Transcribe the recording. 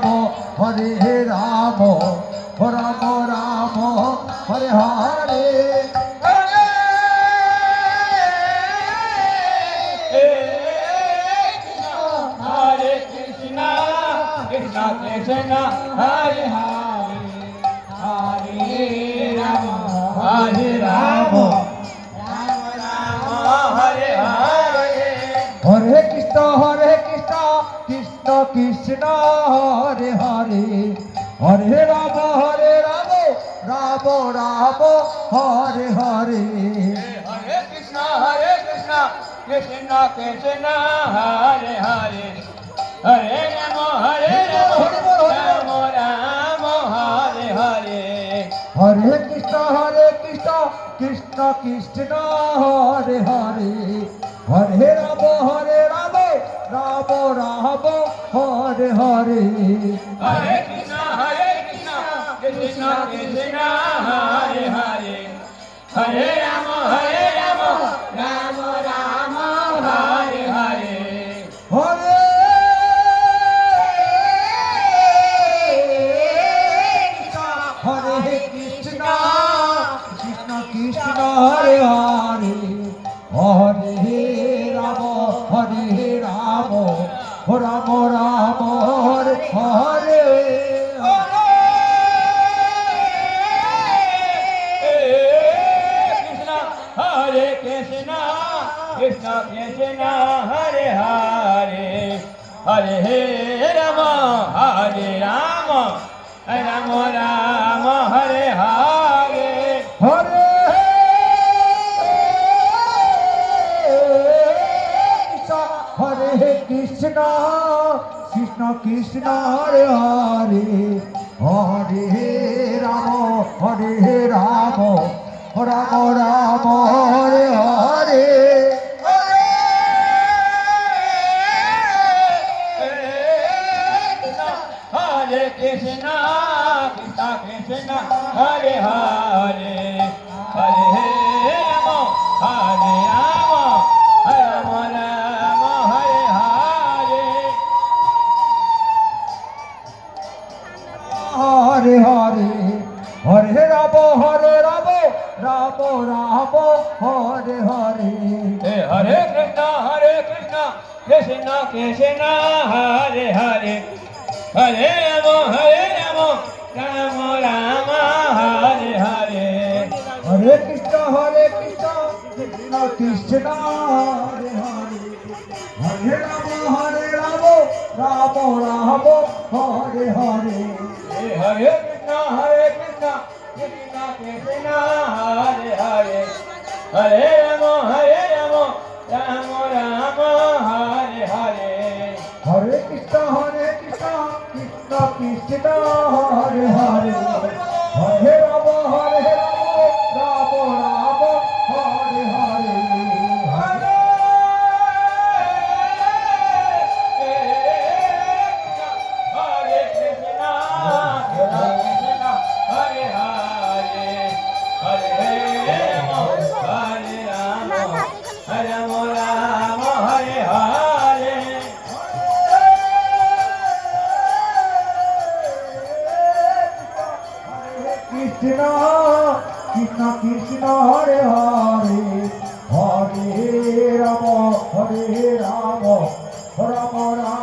Ram Hare Ram Ram Ram Hare Hare Hare Krishna, Krishna Krishna, Hare Hare, Hare Rama, Hare Rama, Rama Rama, Hare Hare. Hare Krishna Krishna Krishna Hare Hare Hare Ram Ram Ram Hare Hare Hare Krishna, Krishna Krishna, Hare Hare, Hare Rama, Rama Rama, Hare Hare. Hare Krishna Krishna Krishna Hare Hare Hare Ram Ram Ram Hare Hare Hare Krishna, Krishna Krishna, Hare Hare, Hare Rama, Rama Rama, Hare Hare. Hare Hare Krishna Krishna Krishna Hare Hare Hare Ram Ram Ram Ram Hare Hare Hare Krishna, Krishna Krishna, Hare Hare, Hare Rama, Rama Rama, Hare Hare. Hare Hare Krishna Krishna Krishna Hare Hare Hare Ram Ram Ram Ram Hare Hare Hare Krishna, Krishna Krishna, Hare Hare, Hare Rama, Rama Rama, Hare Hare. Hare Hare Hare Ram Ram Ram Hare Hare Hare Krishna, Krishna Krishna, Hare Hare, Hare Rama, Rama Rama, Hare Hare. Hare Krishna Krishna Krishna Hare Hare Hare Ram Ram Ram Hare Hare Hare Krishna, Krishna Krishna, Hare Hare, Hare Rama, Rama Rama, Hare Hare. Hare Krishna Krishna Krishna Hare Hare Hare Ram Ram Ram Hare Hare Hare Hare Krishna, Krishna Krishna, Hare Hare, Hare Rama, Rama Rama, Hare Hare. Krishna Krishna Krishna Hare Hare Hare Ram Ram Ram